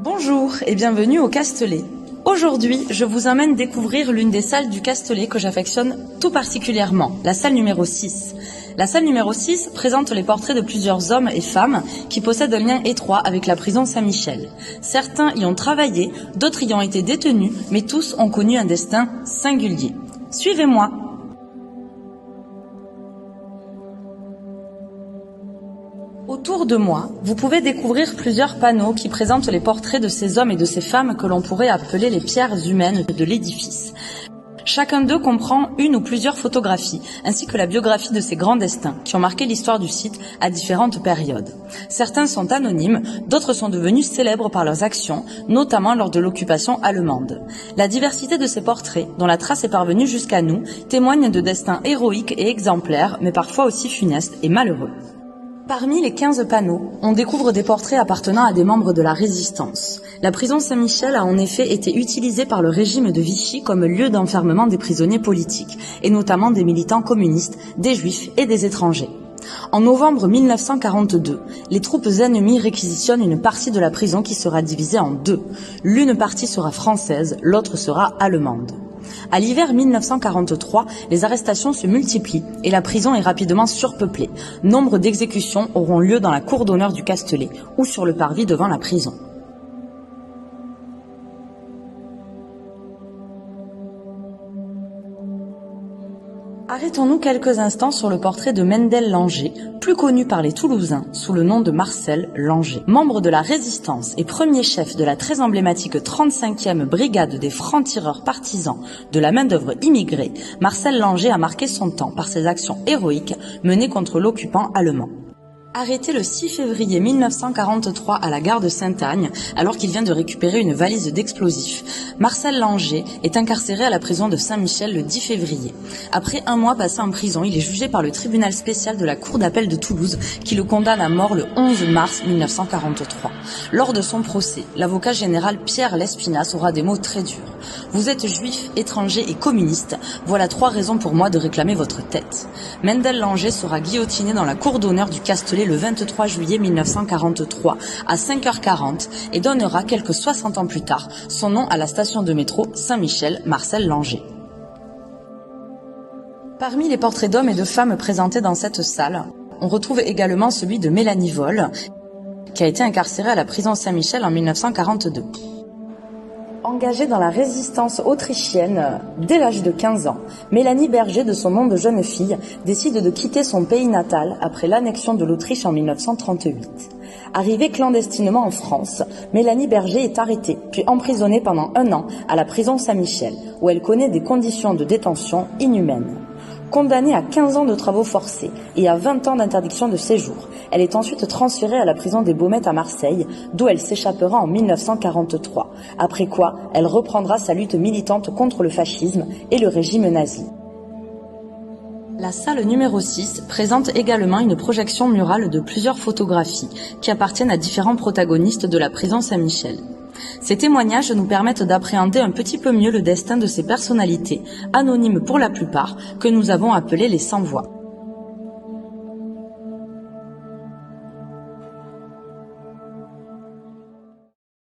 Bonjour et bienvenue au Castellet. Aujourd'hui, je vous emmène découvrir l'une des salles du Castellet que j'affectionne tout particulièrement, la salle numéro 6. La salle numéro 6 présente les portraits de plusieurs hommes et femmes qui possèdent un lien étroit avec la prison Saint-Michel. Certains y ont travaillé, d'autres y ont été détenus, mais tous ont connu un destin singulier. Suivez-moi. Autour de moi, vous pouvez découvrir plusieurs panneaux qui présentent les portraits de ces hommes et de ces femmes que l'on pourrait appeler les pierres humaines de l'édifice. Chacun d'eux comprend une ou plusieurs photographies, ainsi que la biographie de ces grands destins qui ont marqué l'histoire du site à différentes périodes. Certains sont anonymes, d'autres sont devenus célèbres par leurs actions, notamment lors de l'occupation allemande. La diversité de ces portraits, dont la trace est parvenue jusqu'à nous, témoigne de destins héroïques et exemplaires, mais parfois aussi funestes et malheureux. Parmi les 15 panneaux, on découvre des portraits appartenant à des membres de la Résistance. La prison Saint-Michel a en effet été utilisée par le régime de Vichy comme lieu d'enfermement des prisonniers politiques, et notamment des militants communistes, des juifs et des étrangers. En novembre 1942, les troupes ennemies réquisitionnent une partie de la prison qui sera divisée en deux. L'une partie sera française, l'autre sera allemande. À l'hiver 1943, les arrestations se multiplient et la prison est rapidement surpeuplée. Nombre d'exécutions auront lieu dans la cour d'honneur du Castellet ou sur le parvis devant la prison. Arrêtons-nous quelques instants sur le portrait de Mendel Langer, plus connu par les Toulousains sous le nom de Marcel Langer. Membre de la Résistance et premier chef de la très emblématique 35e brigade des francs-tireurs partisans de la main-d'œuvre immigrée, Marcel Langer a marqué son temps par ses actions héroïques menées contre l'occupant allemand. Arrêté le 6 février 1943 à la gare de Sainte-Agne, alors qu'il vient de récupérer une valise d'explosifs, Marcel Langer est incarcéré à la prison de Saint-Michel le 10 février. Après un mois passé en prison, il est jugé par le tribunal spécial de la Cour d'appel de Toulouse, qui le condamne à mort le 11 mars 1943. Lors de son procès, l'avocat général Pierre Lespinasse aura des mots très durs. « Vous êtes juif, étranger et communiste. Voilà 3 raisons pour moi de réclamer votre tête. » Mendel Langer sera guillotiné dans la cour d'honneur du Castellet le 23 juillet 1943 à 5h40 et donnera quelques 60 ans plus tard son nom à la station de métro Saint-Michel Marcel Langer. Parmi les portraits d'hommes et de femmes présentés dans cette salle, on retrouve également celui de Mélanie Woll, qui a été incarcérée à la prison Saint-Michel en 1942. Engagée dans la résistance autrichienne dès l'âge de 15 ans, Mélanie Berger, de son nom de jeune fille, décide de quitter son pays natal après l'annexion de l'Autriche en 1938. Arrivée clandestinement en France, Mélanie Berger est arrêtée, puis emprisonnée pendant 1 an à la prison Saint-Michel, où elle connaît des conditions de détention inhumaines. Condamnée à 15 ans de travaux forcés et à 20 ans d'interdiction de séjour, elle est ensuite transférée à la prison des Baumettes à Marseille, d'où elle s'échappera en 1943, après quoi elle reprendra sa lutte militante contre le fascisme et le régime nazi. La salle numéro 6 présente également une projection murale de plusieurs photographies qui appartiennent à différents protagonistes de la prison Saint-Michel. Ces témoignages nous permettent d'appréhender un petit peu mieux le destin de ces personnalités, anonymes pour la plupart, que nous avons appelées les sans-voix.